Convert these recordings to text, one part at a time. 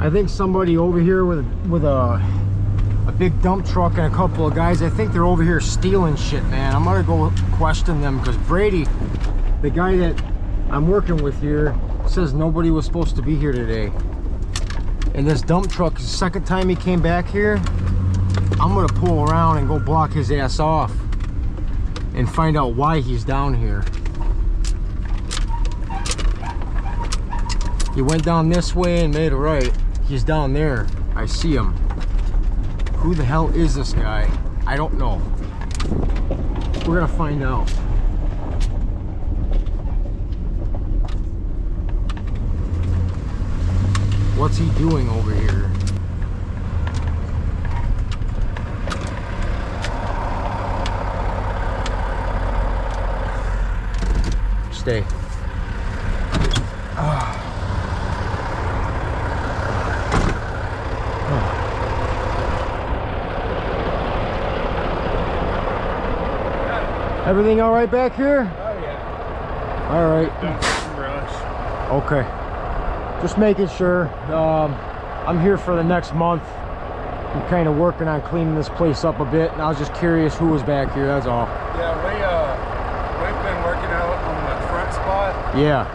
I think somebody over here with a big dump truck and a couple of guys, I think they're over here stealing shit, man. I'm gonna go question them because Brady, the guy that I'm working with here, says nobody was supposed to be here today. And this dump truck is the second time he came back here. I'm gonna pull around and go block his ass off and find out why he's down here. He went down this way and made a right. He's down there. I see him. Who the hell is this guy? I don't know. We're gonna find out. What's he doing over here? Stay. Everything all right back here? Oh yeah. All right. Don't rush. Okay. Just making sure. I'm here for the next month. I'm kind of working on cleaning this place up a bit, and I was just curious who was back here. That's all. Yeah, we've been working out on the front spot. Yeah.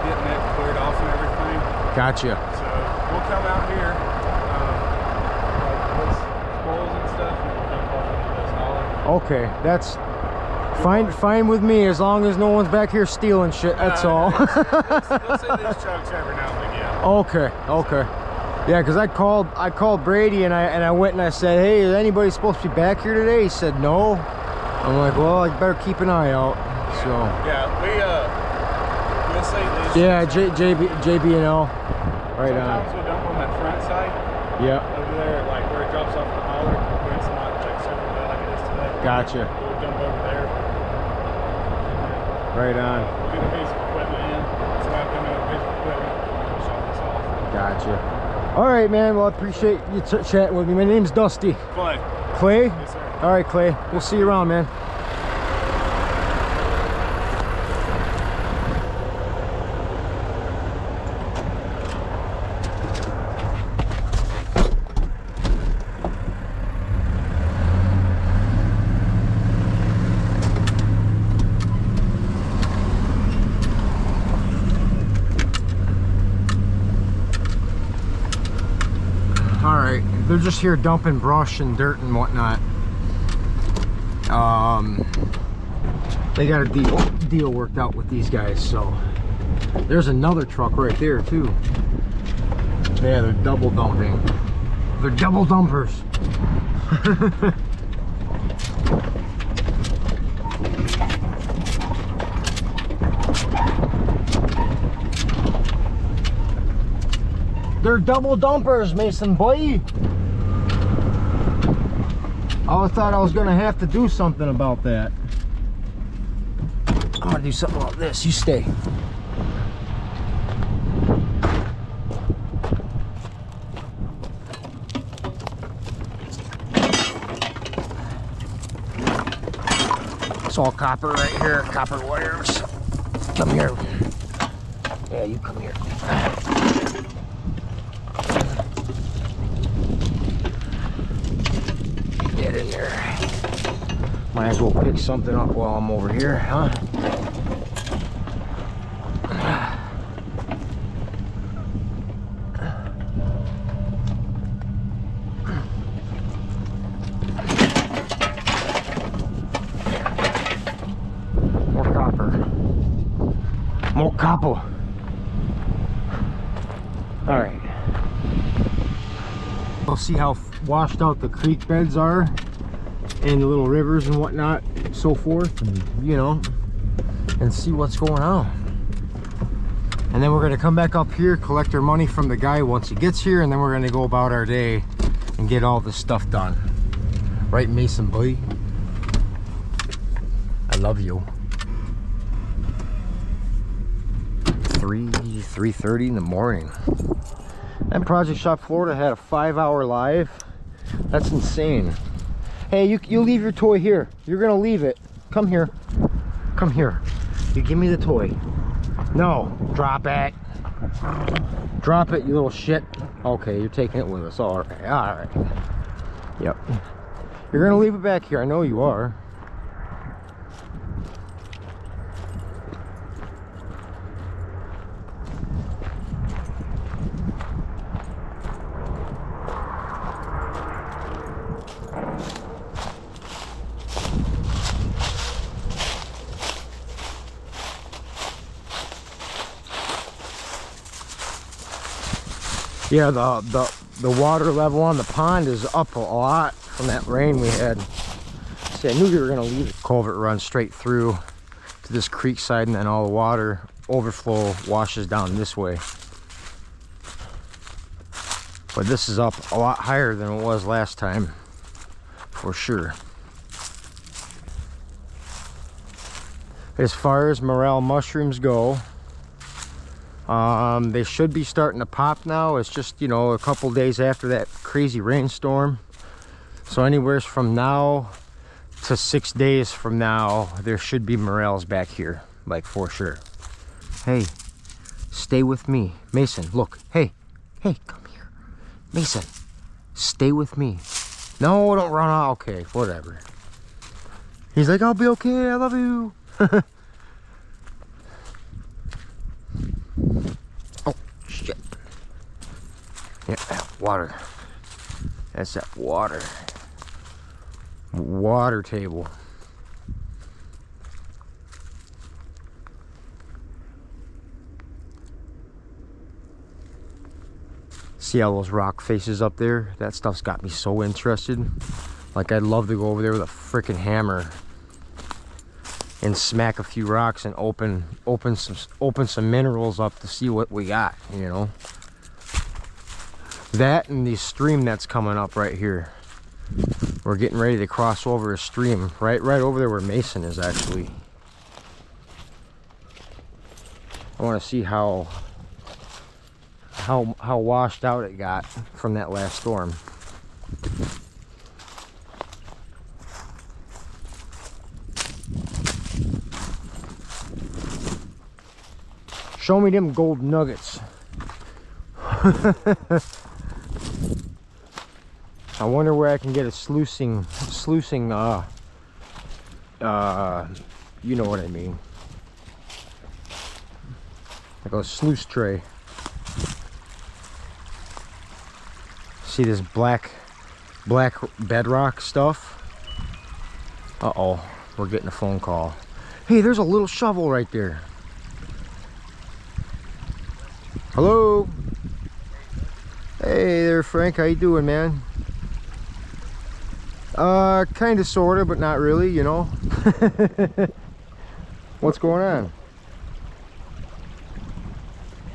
Getting it cleared off and everything. Gotcha. So we'll come out here, like with poles and stuff, and we'll dump off into this hollow. Okay, that's fine with me as long as no one's back here stealing shit. That's all. You'll see these trucks every now and again. Okay. Yeah, because I called Brady and I went and I said, hey, is anybody supposed to be back here today? He said no. I'm like, well, I better keep an eye out. So yeah, you'll see these. yeah, JB&L. Right Sometimes on. we dump on that front side. Yeah. Over there, like where it drops off the holler, when it's not like separate like it is today. Gotcha. We'll dump over there. Right on. We'll get a piece of equipment in. Somebody come in with a piece of equipment. We'll shut this off. Gotcha. All right, man. Well, I appreciate you chatting with me. My name's Dusty. Clay. Clay? Yes, sir. All right, Clay. We'll see you around, man. Alright, they're just here dumping brush and dirt and whatnot. They got a deal worked out with these guys, so there's another truck right there too. Yeah, they're double dumping. They're double dumpers. They're double dumpers, Mason boy. I thought I was gonna have to do something about that. I'm gonna do something about this. You stay. It's all copper right here, copper wires. Come here. Yeah, you come here. Get in there. Might as well pick something up while I'm over here, huh? More copper. More copper. All right. We'll see how washed out the creek beds are and the little rivers and whatnot, so forth, and you know, and see what's going on. And then we're going to come back up here, collect our money from the guy once he gets here, and then we're going to go about our day and get all this stuff done. Right, Mason boy? I love you. 3:30 in the morning. That Project Shop Florida had a 5-hour live. That's insane. Hey, you leave your toy here. You're gonna leave it. Come here. Come here. You give me the toy. No, drop it. Drop it, you little shit. Okay, you're taking it with us. All right, all right. Yep. You're gonna leave it back here. I know you are. Yeah, the water level on the pond is up a lot from that rain we had. See, I knew we were gonna leave the culvert run straight through to this creek side, and then all the water overflow washes down this way. But this is up a lot higher than it was last time, for sure. As far as morel mushrooms go, they should be starting to pop now. It's just, you know, a couple days after that crazy rainstorm. So anywhere from now to 6 days from now, there should be morels back here, like for sure. Hey, stay with me. Mason, look. Hey, come here. Mason, stay with me. No, don't run out. Okay, whatever. He's like, I'll be okay. I love you. Oh, shit. Yeah, water. That's that water. Water table. See all those rock faces up there? That stuff's got me so interested. Like, I'd love to go over there with a freaking hammer and smack a few rocks and open some minerals up to see what we got, you know. That and the stream that's coming up right here. We're getting ready to cross over a stream right over there where Mason is actually. I want to see how washed out it got from that last storm. Show me them gold nuggets. I wonder where I can get a sluicing, you know what I mean. Like a sluice tray. See this black bedrock stuff? Uh-oh, we're getting a phone call. Hey, there's a little shovel right there. Hello? Hey there, Frank. How you doing, man? Kind of, sort of, but not really, you know. What's going on?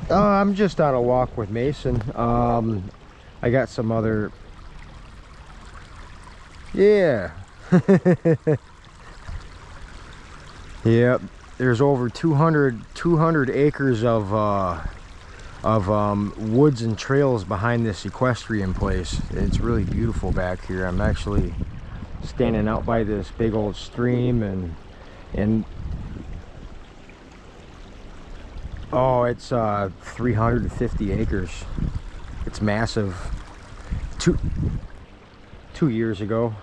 I'm just on a walk with Mason. I got some other... Yeah. Yep. There's over 200 acres of woods and trails behind this equestrian place. It's really beautiful back here. I'm actually standing out by this big old stream and oh, it's 350 acres. It's massive. Two years ago.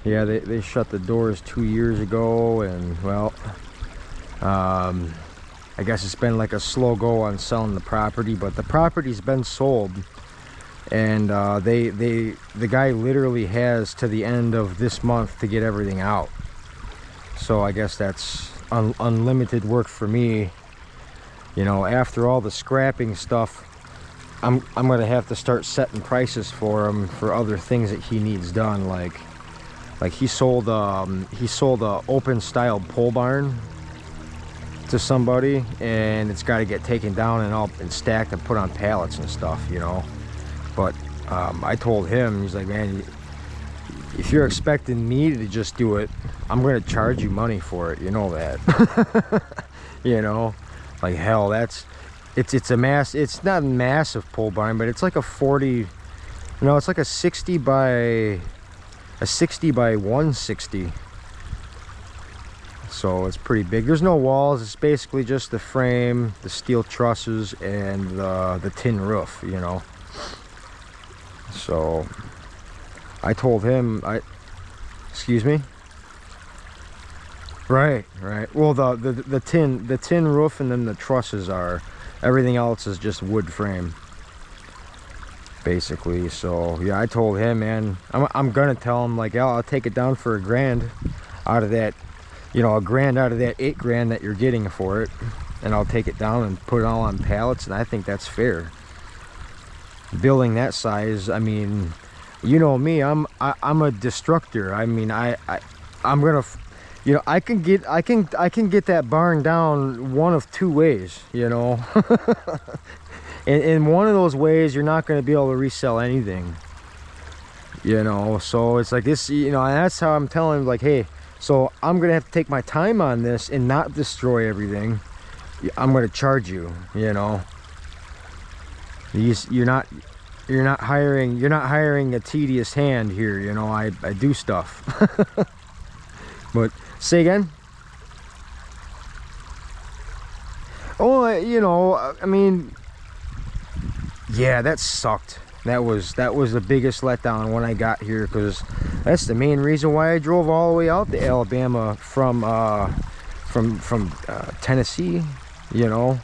Yeah, they shut the doors 2 years ago, and well, I guess it's been like a slow go on selling the property, but the property's been sold, and the guy literally has to the end of this month to get everything out. So I guess that's unlimited work for me. You know, after all the scrapping stuff, I'm gonna have to start setting prices for him for other things that he needs done. Like he sold a open style pole barn to somebody, and it's got to get taken down and stacked and put on pallets and stuff, you know. But I told him, he's like, man, if you're expecting me to just do it, I'm gonna charge you money for it, you know that. You know, like, hell, it's not a massive pole barn, but it's like a 40, no, it's like a 60 by 160. So it's pretty big. There's no walls. It's basically just the frame, the steel trusses, and the tin roof, you know. So I told him, excuse me? Right. Well, the tin roof, and then the trusses are, everything else is just wood frame, basically. So yeah, I told him, man, I'm gonna tell him, like, I'll take it down for $1,000 out of that, you know, $1,000 out of that $8,000 that you're getting for it, and I'll take it down and put it all on pallets, and I think that's fair. Building that size, I mean, you know me, I'm a destructor. I mean, I'm gonna, you know, I can get that barn down one of two ways, you know. In one of those ways, you're not going to be able to resell anything, you know. So it's like this, you know, and that's how I'm telling him, like, hey, so I'm going to have to take my time on this and not destroy everything. I'm going to charge you, you know. You're not hiring a tedious hand here, you know. I do stuff. But say again. Oh, you know, I mean, yeah, that sucked. That was the biggest letdown when I got here, because that's the main reason why I drove all the way out to Alabama from Tennessee, you know.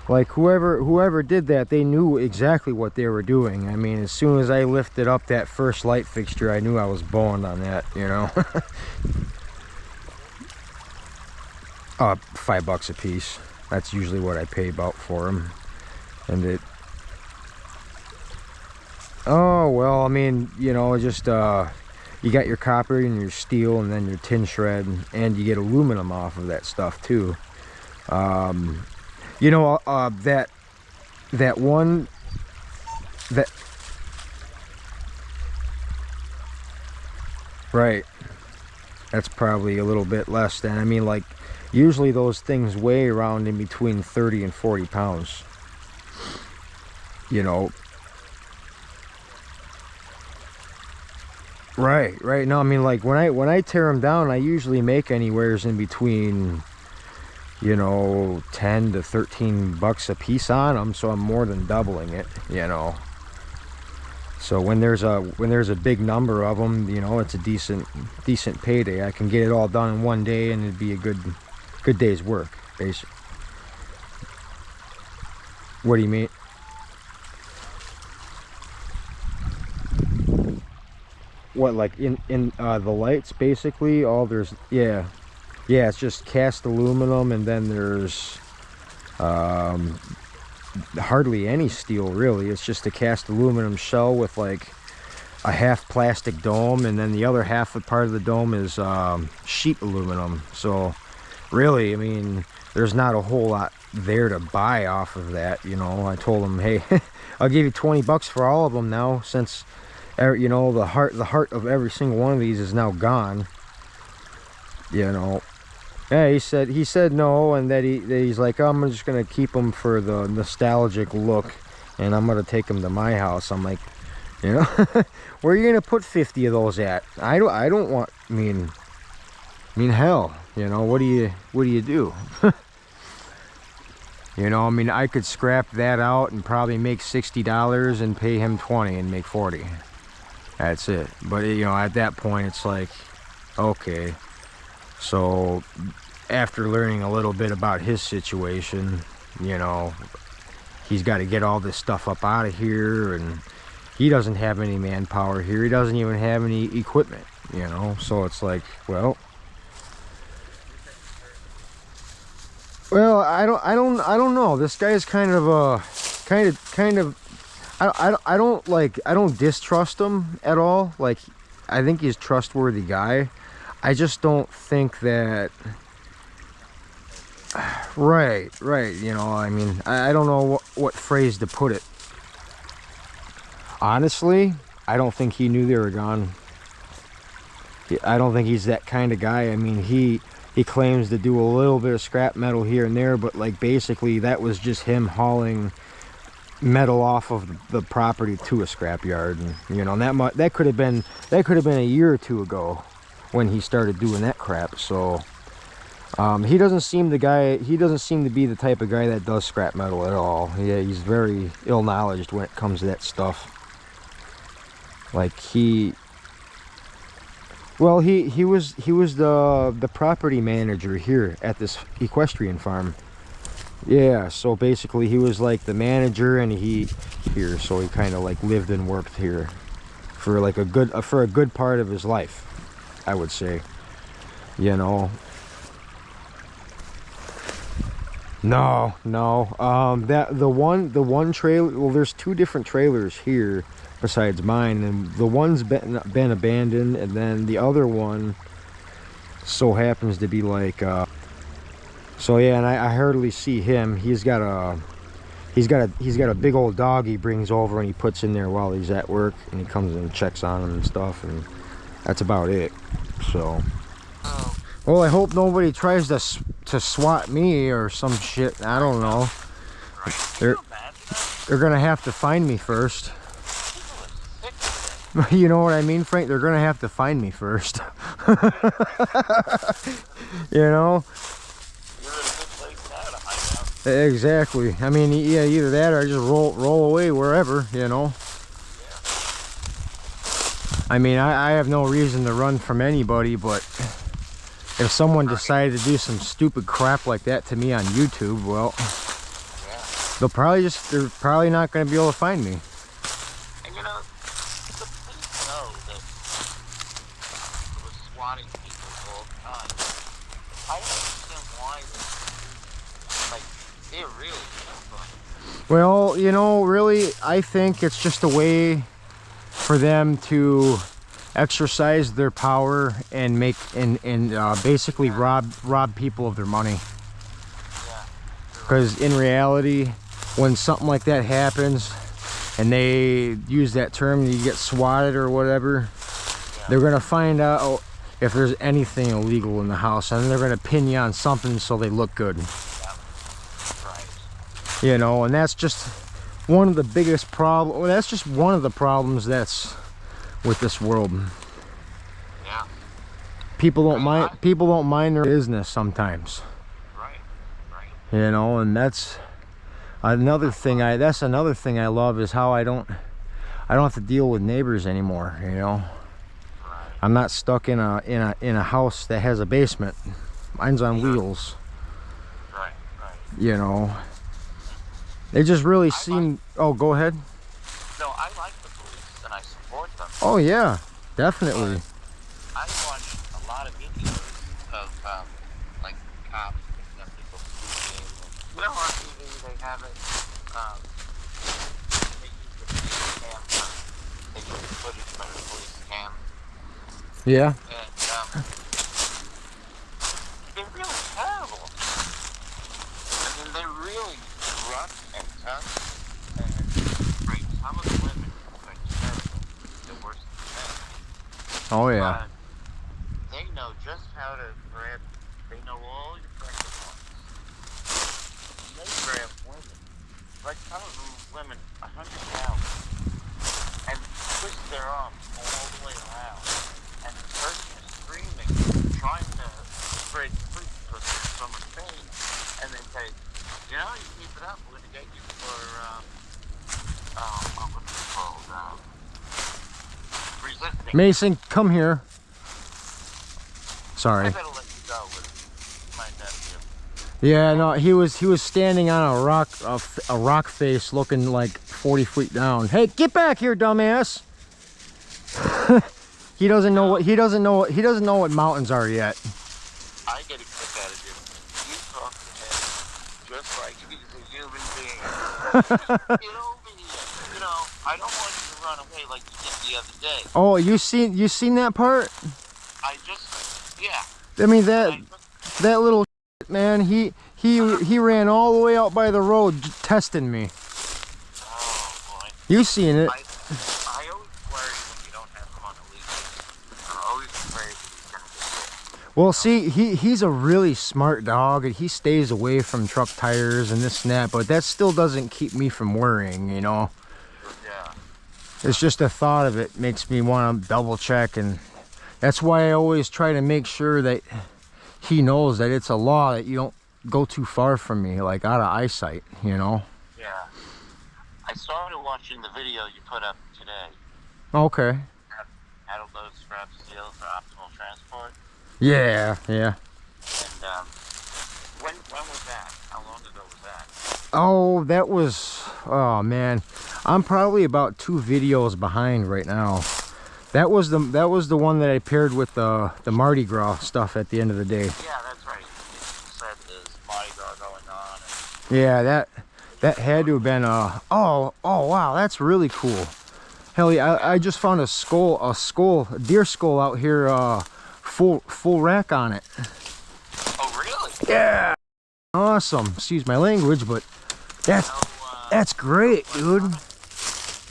Like, whoever did that, they knew exactly what they were doing. I mean, as soon as I lifted up that first light fixture, I knew I was boned on that, you know. $5 a piece. That's usually what I pay about for them. And it, oh well, I mean, you know, just you got your copper and your steel, and then your tin shred, and you get aluminum off of that stuff too. You know, that one, right, that's probably a little bit less than, I mean, like, usually those things weigh around in between 30 and 40 pounds, you know. Right. No, I mean, like, when I tear them down, I usually make anywheres in between, you know, 10 to 13 bucks a piece on them, so I'm more than doubling it, you know. So when there's a big number of them, you know, it's a decent payday. I can get it all done in one day, and it'd be a good day's work, basically. What do you mean? What, like in the lights, basically? All there's, yeah, it's just cast aluminum, and then there's hardly any steel, really. It's just a cast aluminum shell with like a half plastic dome, and then the other half of part of the dome is sheet aluminum. So really, I mean, there's not a whole lot there to buy off of that, you know. I told them, hey, I'll give you 20 bucks for all of them now, since, you know, the heart of every single one of these is now gone, you know. Yeah, he said no, and that he's like, oh, I'm just gonna keep them for the nostalgic look, and I'm gonna take them to my house. I'm like, you know, where are you gonna put 50 of those at? I don't want, I mean hell, you know, what do you do? You know, I mean, I could scrap that out and probably make $60 and pay him 20 and make 40. That's it. But, you know, at that point, it's like, okay. So after learning a little bit about his situation, you know, he's got to get all this stuff up out of here, and he doesn't have any manpower here. He doesn't even have any equipment, you know. So it's like, well, I don't know. This guy is kind of I don't distrust him at all. Like, I think he's a trustworthy guy. I just don't think that, right, you know, I mean, I don't know what phrase to put it. Honestly, I don't think he knew they were gone. I don't think he's that kind of guy. I mean, he claims to do a little bit of scrap metal here and there, but like basically that was just him hauling metal off of the property to a scrap yard, and you know, and that could have been a year or two ago, when he started doing that crap. So he doesn't seem to be the type of guy that does scrap metal at all. Yeah, he's very ill-knowledged when it comes to that stuff. Like he was the property manager here at this equestrian farm. Yeah, so basically he was like the manager, and so he kind of like lived and worked here for like a good part of his life, I would say. You know. No. The one trailer. Well, there's 2 different trailers here besides mine, and the one's been abandoned, and then the other one so happens to be like. So yeah, and I hardly see him. He's got a big old dog he brings over and he puts in there while he's at work, and he comes and checks on him and stuff, and that's about it. So, well, I hope nobody tries to swat me or some shit. I don't know. They're gonna have to find me first. You know what I mean, Frank? They're gonna have to find me first. You know. Exactly. I mean, yeah, either that or I just roll away wherever, you know. I mean, I have no reason to run from anybody, but if someone decided to do some stupid crap like that to me on YouTube, well, they're probably not going to be able to find me. And you know, the police know that we're swatting people all the time. I don't understand why they're really tough. Well, you know, really, I think it's just a way for them to exercise their power and basically rob people of their money. Because in reality, when something like that happens and they use that term, you get swatted or whatever, they're gonna find out if there's anything illegal in the house, and they're gonna pin you on something so they look good. You know, and that's just one of the biggest problems. Well, that's just one of the problems that's with this world. Yeah. People don't mind their business sometimes. Right. You know, and that's another thing I love is how I don't have to deal with neighbors anymore, you know. I'm not stuck in a house that has a basement. Mine's on wheels. Right. You know. They just really seem... Oh, go ahead. No, I like the police and I support them. Oh, yeah. Definitely. I watch a lot of videos of, like, cops picking up people speeding. You know, on TV they have it, they use the police cam, they use the footage from the police cam. Yeah. And, they're really terrible. I mean, they're really rough and tough, and great. Some of the women are terrible. They're worse than men. Oh, yeah. But they know just how to grab, they know all your pressure points. And they grab women, like some of them women 100 pounds, and twist their arms all the way around. And the person is screaming, trying to break free from a chain, and they say, you know, you keep it up, we're going to get you for, what's it called, resisting. Mason, come here. Sorry. I better let you go with my nephew. Yeah, no, he was standing on a rock face looking like 40 feet down. Hey, get back here, dumbass. He doesn't know what mountains are yet. I get a kick out of you. You talk to him just like he's a human being. Get over here. You know, I don't want you to run away like you did the other day. Oh, you seen that part? Yeah. I mean that little man, he ran all the way out by the road testing me. Oh boy. You seen it? I always worry when you don't have him on a leash. I'm always afraid that he's gonna get sick. Well, see, he's a really smart dog, and he stays away from truck tires and this and that, but that still doesn't keep me from worrying, you know. Yeah. It's just the thought of it makes me want to double check and That's why I always try to make sure that he knows that it's a law that you don't go too far from me, like out of eyesight, you know? Yeah. I started watching the video you put up today. Okay. How to load scrap steel for optimal transport. Yeah, yeah. And when was that? How long ago was that? Oh, that was, oh man, I'm probably about 2 videos behind right now. That was the one that I paired with the Mardi Gras stuff at the end of the day. Yeah, that's right. You said there's Mardi Gras going on. Yeah, that had to have been oh wow, that's really cool. Hell yeah, I just found a deer skull out here, full rack on it. Oh really? Yeah, awesome. Excuse my language, but that's great, dude.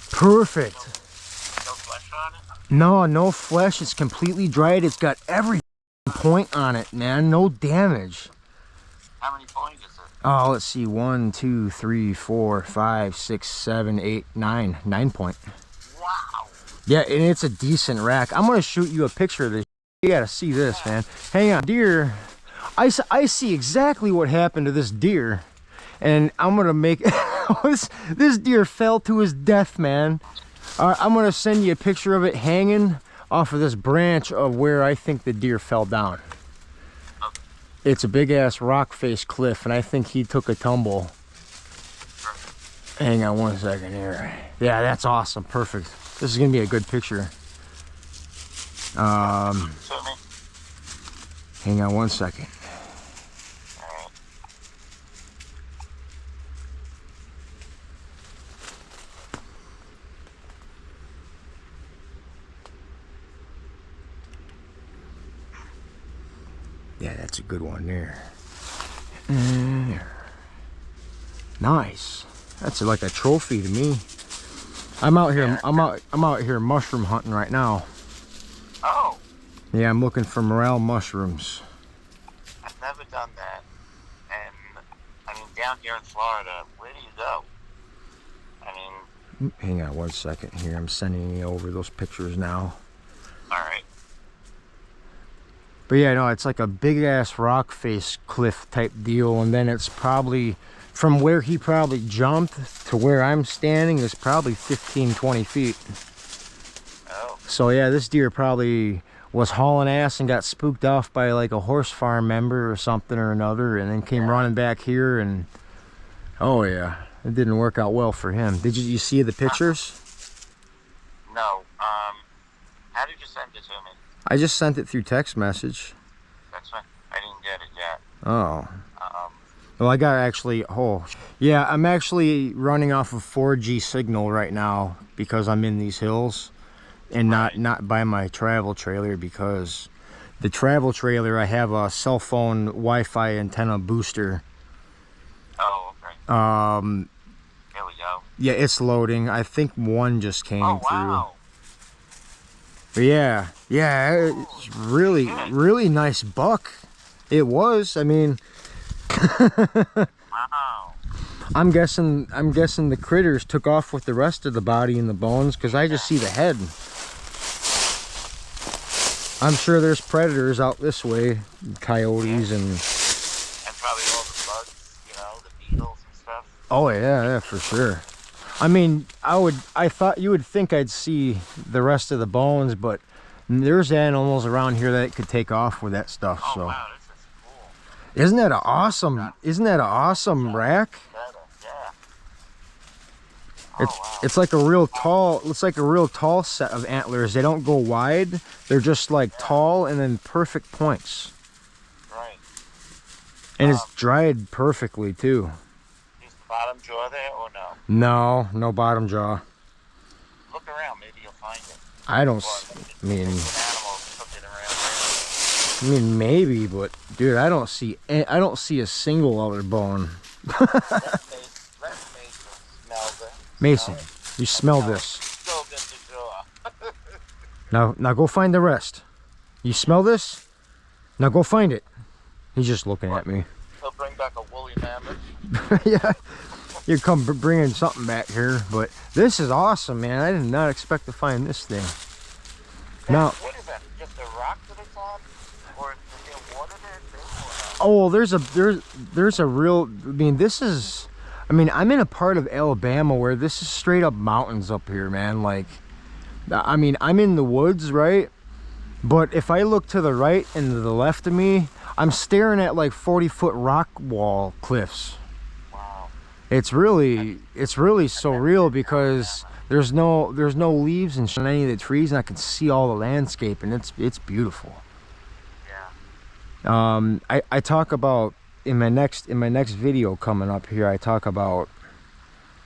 Perfect. No flesh on it? No flesh. It's completely dried. It's got every point on it, man. No damage. How many points is it? Oh, let's see. 1, 2, 3, 4, 5, 6, 7, 8, 9. 9 point. Wow. Yeah, and it's a decent rack. I'm gonna shoot you a picture of this. You gotta see this, man. Hang on, deer. I see exactly what happened to this deer, and I'm gonna make this deer fell to his death, man. I'm gonna send you a picture of it hanging off of this branch of where I think the deer fell down. It's a big ass rock face cliff, and I think he took a tumble. Hang on 1 second here. Yeah, that's awesome. Perfect. This is gonna be a good picture. Hang on 1 second. Yeah, that's a good one there. Nice. That's like a trophy to me. I'm out here mushroom hunting right now. Oh. Yeah, I'm looking for morel mushrooms. I've never done that. And I mean, down here in Florida, where do you go? I mean, hang on 1 second here. I'm sending you over those pictures now. all right. But yeah, no, it's like a big ass rock face cliff type deal, and then it's probably from where he probably jumped to where I'm standing is probably 15-20 feet. Oh. So yeah, this deer probably was hauling ass and got spooked off by like a horse farm member or something or another, and then came running back here, and oh yeah, it didn't work out well for him. Did you see the pictures? No. How did you send it to me? I just sent it through text message. That's fine. I didn't get it yet. Oh. Well, I got actually, oh, yeah, I'm actually running off of 4G signal right now because I'm in these hills and not by my travel trailer, because the travel trailer, I have a cell phone Wi-Fi antenna booster. Oh, okay. Here we go. Yeah, it's loading. I think one just came through. Wow. But yeah, it's really nice buck. It was, I mean, Wow. I'm guessing the critters took off with the rest of the body and the bones, because I just see the head. I'm sure there's predators out this way, coyotes and probably all the bugs, you know, the beetles and stuff. oh yeah, for sure. I mean, I thought you would think I'd see the rest of the bones, but there's animals around here that could take off with that stuff. Oh, so wow, this is cool. isn't that an awesome rack? Yeah. It's like a real tall set of antlers. They don't go wide. They're just like tall and then perfect points. Right. And it's dried perfectly too. Is the bottom jaw there or no? No bottom jaw. Look around, maybe you'll find it. I don't, Or I mean, an animal cooking around maybe, but dude, I don't see a single other bone. there. Let Mason smell this. Mason, you smell this. Go get the jaw. Now go find the rest. You smell this? Now go find it. He's just looking at me. He'll bring back a woolly mammoth. Yeah, you come bringing something back here, but this is awesome, man. I did not expect to find this thing. Now, What is that? Just a rock? Oh, there's a real, I mean, this is, I mean, I'm in a part of Alabama where this is straight up mountains up here, man. Like, I mean, I'm in the woods, right? But if I look to the right and to the left of me, I'm staring at like 40-foot rock wall cliffs. Wow. It's really surreal because there's no leaves and shit on any of the trees, and I can see all the landscape, and it's beautiful. Yeah. I talk about in my next video coming up here, I talk about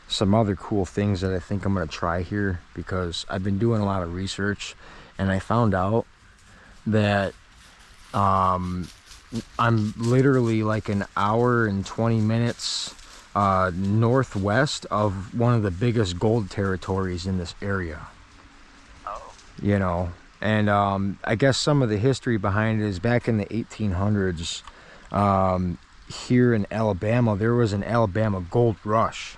some other cool things that I think I'm gonna try here, because I've been doing a lot of research, and I found out that I'm literally like an hour and 20 minutes northwest of one of the biggest gold territories in this area. Oh. You know, and I guess some of the history behind it is back in the 1800s, here in Alabama, there was an Alabama gold rush,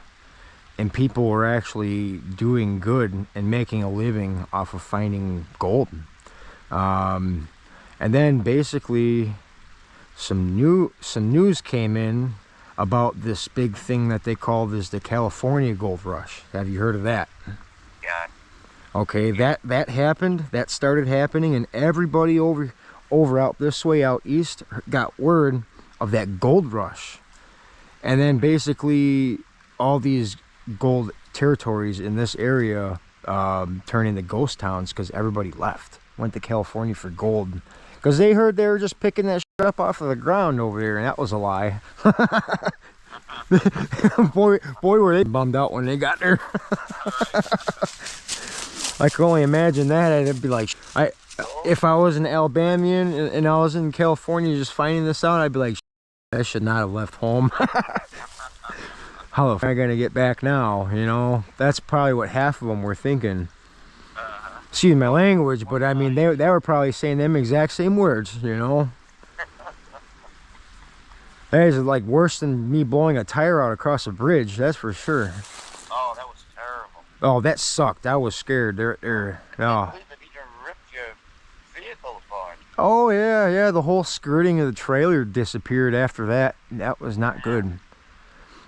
and people were actually doing good and making a living off of finding gold. And then basically some news came in about this big thing that they call the California gold rush. Have you heard of that? Yeah. Okay, that happened, that started happening, and everybody over out this way out east got word of that gold rush. And then basically all these gold territories in this area turned into ghost towns because everybody left, went to California for gold, because they heard they were just picking that shit up off of the ground over there, and that was a lie. boy were they bummed out when they got there. I can only imagine that. I'd be like, if I was an Alabamian and I was in California just finding this out, I'd be like, I should not have left home. How am I gonna get back now? You know, that's probably what half of them were thinking. Excuse my language, but I mean, they were probably saying them exact same words, you know. That is like worse than me blowing a tire out across a bridge, that's for sure. Oh, that was terrible. Oh, that sucked. I was scared. There. I Oh. believe that he just ripped your vehicle apart. Oh yeah. The whole skirting of the trailer disappeared after that. That was not good.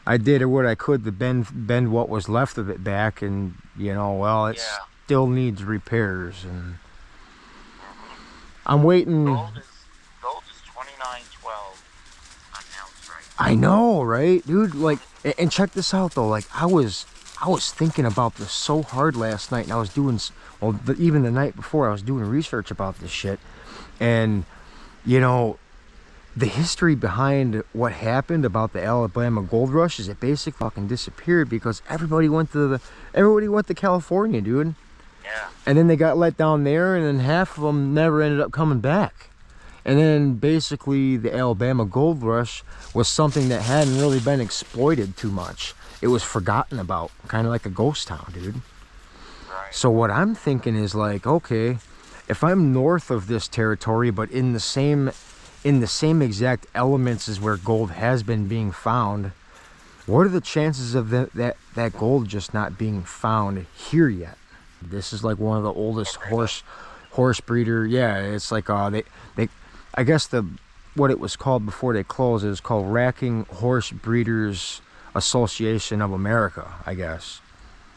I did what I could to bend what was left of it back, and you know, well, it still needs repairs, and I'm waiting. Gold is $29.12 on ounce right now. I know, right, dude? Like, and check this out though. Like, I was thinking about this so hard last night, and I was doing, well, even the night before, I was doing research about this shit, and you know, the history behind what happened about the Alabama gold rush is it basically fucking disappeared because everybody went to California, dude. Yeah. And then they got let down there, and then half of them never ended up coming back. And then basically the Alabama gold rush was something that hadn't really been exploited too much. It was forgotten about, kind of like a ghost town, dude. Right. So what I'm thinking is like, okay, if I'm north of this territory, but in the same exact elements as where gold has been being found, what are the chances of that gold just not being found here yet? This is like one of the oldest horse breeder. Yeah, it's like they I guess what it was called before they closed is called Racking Horse Breeders Association of America, I guess.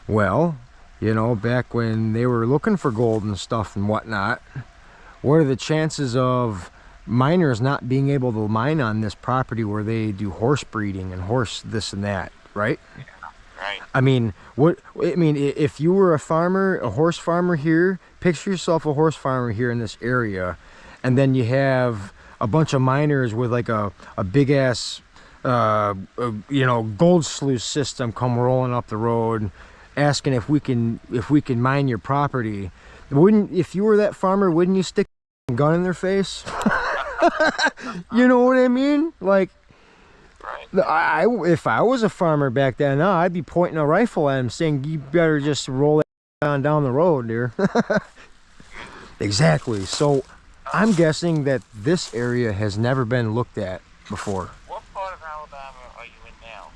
Well, you know, back when they were looking for gold and stuff and whatnot, what are the chances of miners not being able to mine on this property where they do horse breeding and horse this and that, right? Yeah, right. I mean, if you were a farmer, a horse farmer here, picture yourself a horse farmer here in this area, and then you have a bunch of miners with like a big ass you know, gold sluice system come rolling up the road asking if we can mine your property. If you were that farmer, wouldn't you stick a gun in their face? You know what I mean? Like, Right. if I was a farmer back then, I'd be pointing a rifle at him saying, you better just roll it down the road, dear. Exactly. So I'm guessing that this area has never been looked at before. What part of Alabama are you in now?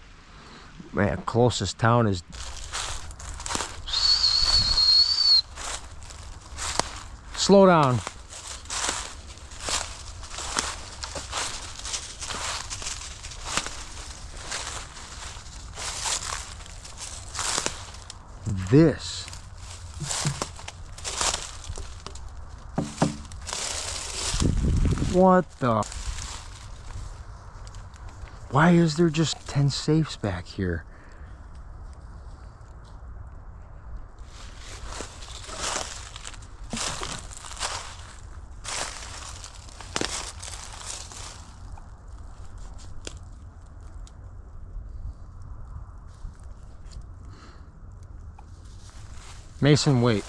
Man, closest town is slow down. this. What the? Why is there just 10 safes back here? Mason, wait.